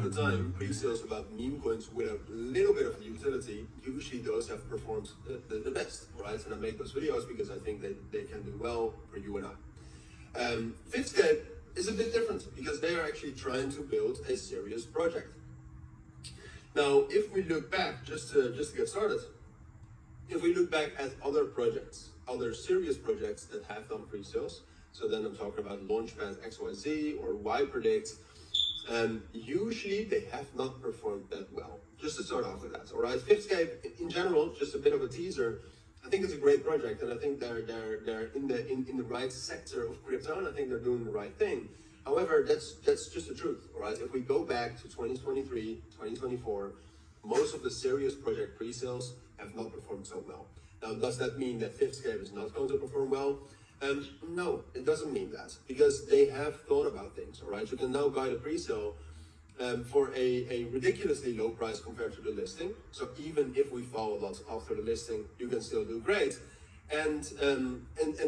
the time, pre-sales about meme coins with a little bit of utility, usually those have performed the best, right? And I make those videos because I think they can do well for you and I. Scape is a bit different because they are actually trying to build a serious project. Now, if we look back, just to get started, if we look back at other projects, other serious projects that have done pre-sales, so then I'm talking about Launchpad XYZ or YPredict, usually they have not performed that well. Just to start off with that, all right? Scape, in general, just a bit of a teaser. I think it's a great project, and I think they're in the right sector of crypto, and I think they're doing the right thing. However, that's just the truth, all right? If we go back to 2023, 2024, most of the serious project pre-sales have not performed so well. Now, does that mean that Scape is not going to perform well? No, it doesn't mean that, because they have thought about things, all right? You can now guide a pre-sale for a ridiculously low price compared to the listing. So even if we fall a lot after the listing, you can still do great. And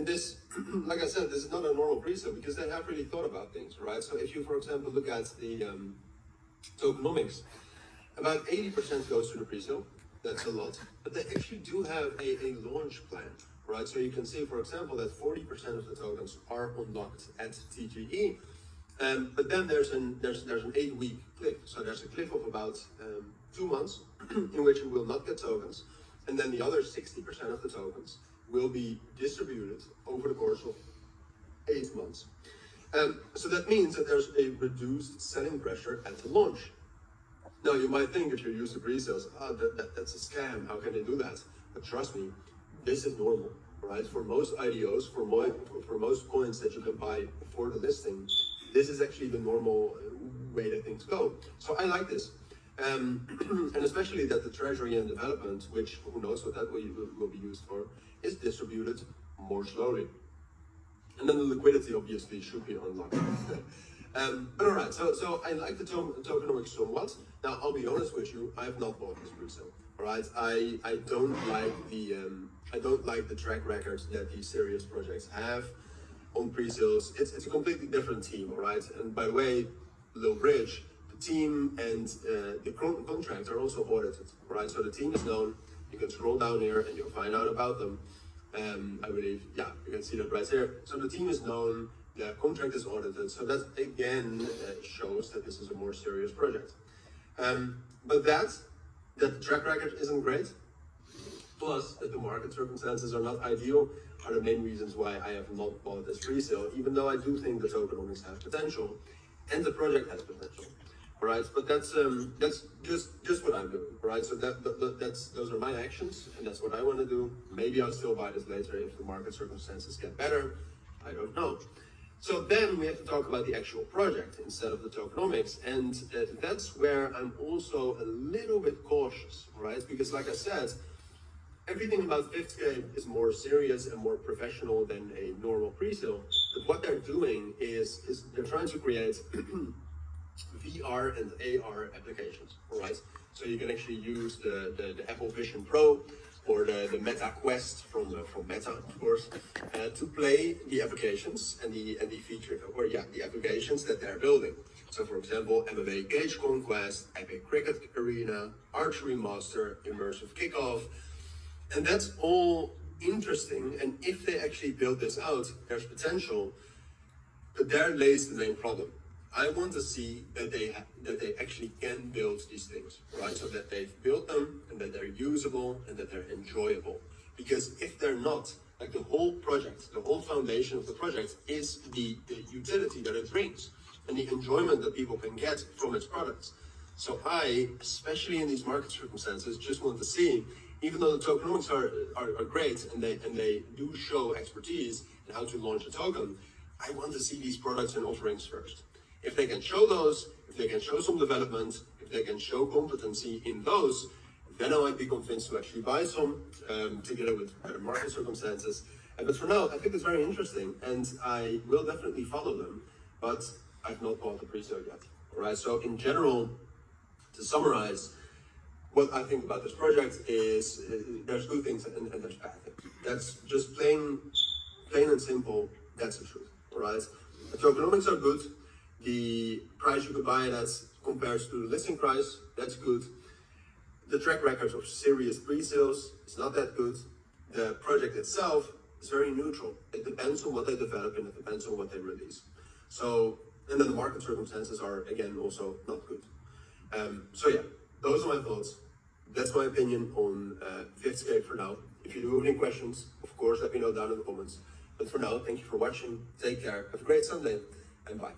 this, like I said, this is not a normal pre-sale because they have really thought about things, right? So if you, for example, look at the tokenomics, about 80% goes to the pre-sale. That's a lot, but they actually do have a launch plan, right? So you can see, for example, that 40% of the tokens are unlocked at TGE, but then there's an 8-week cliff. So there's a cliff of about 2 months in which you will not get tokens, and then the other 60% of the tokens will be distributed over the course of 8 months. So that means that there's a reduced selling pressure at the launch. Now, you might think if you're used to pre-sales, that's a scam, how can they do that? But trust me, this is normal, right? For most IDOs, for most coins that you can buy before the listing, this is actually the normal way that things go. So I like this. And especially that the treasury and development, which who knows what that will be used for, is distributed more slowly. And then the liquidity obviously should be unlocked. But all right, so I like the tokenomics somewhat. Now, I'll be honest with you, I have not bought this pre-sale. All right, I don't like the track records that these serious projects have on pre-sales. It's a completely different team, all right. And by the way, little bridge, the team and the contract are also audited, all right. So the team is known. You can scroll down here and you'll find out about them. I believe, yeah, you can see that right here. So the team is known. The contract is audited, so that again shows that this is a more serious project. But that the track record isn't great, plus that the market circumstances are not ideal, are the main reasons why I have not bought this pre-sale, even though I do think the tokenomics has potential, and the project has potential. All right, but that's just what I'm doing. All right, so those are my actions, and that's what I want to do. Maybe I'll still buy this later if the market circumstances get better. I don't know. So then we have to talk about the actual project instead of the tokenomics, and that's where I'm also a little bit cautious, right? Because like I said, everything about Scape is more serious and more professional than a normal pre-sale. But what they're doing is they're trying to create VR and AR applications, all right? So you can actually use the Apple Vision Pro or the Meta Quest from Meta, of course, to play the applications and the feature, or yeah, the applications that they're building. So, for example, MMA Cage Conquest, Epic Cricket Arena, Archery Master, Immersive Kickoff, and that's all interesting. And if they actually build this out, there's potential. But there lays the main problem. I want to see that they actually can build these things, right? So that they've built them and that they're usable and that they're enjoyable. Because if they're not, like the whole project, the whole foundation of the project is the utility that it brings and the enjoyment that people can get from its products. So I, especially in these market circumstances, just want to see, even though the tokenomics are great and they do show expertise in how to launch a token, I want to see these products and offerings first. If they can show those, if they can show some development, if they can show competency in those, then I might be convinced to actually buy some together with better market circumstances. But for now, I think it's very interesting, and I will definitely follow them, but I've not bought the pre-sale yet. All right, so in general, to summarize, what I think about this project is there's good things and there's bad things. That's just plain and simple, that's the truth, all right? The tokenomics are good. The price you could buy it at compared to the listing price, that's good. The track record of serious pre-sales is not that good. The project itself is very neutral. It depends on what they develop and it depends on what they release. So, and then the market circumstances are, again, also not good. So yeah, those are my thoughts. That's my opinion on Fifth Scape for now. If you do have any questions, of course, let me know down in the comments. But for now, thank you for watching. Take care. Have a great Sunday, and bye.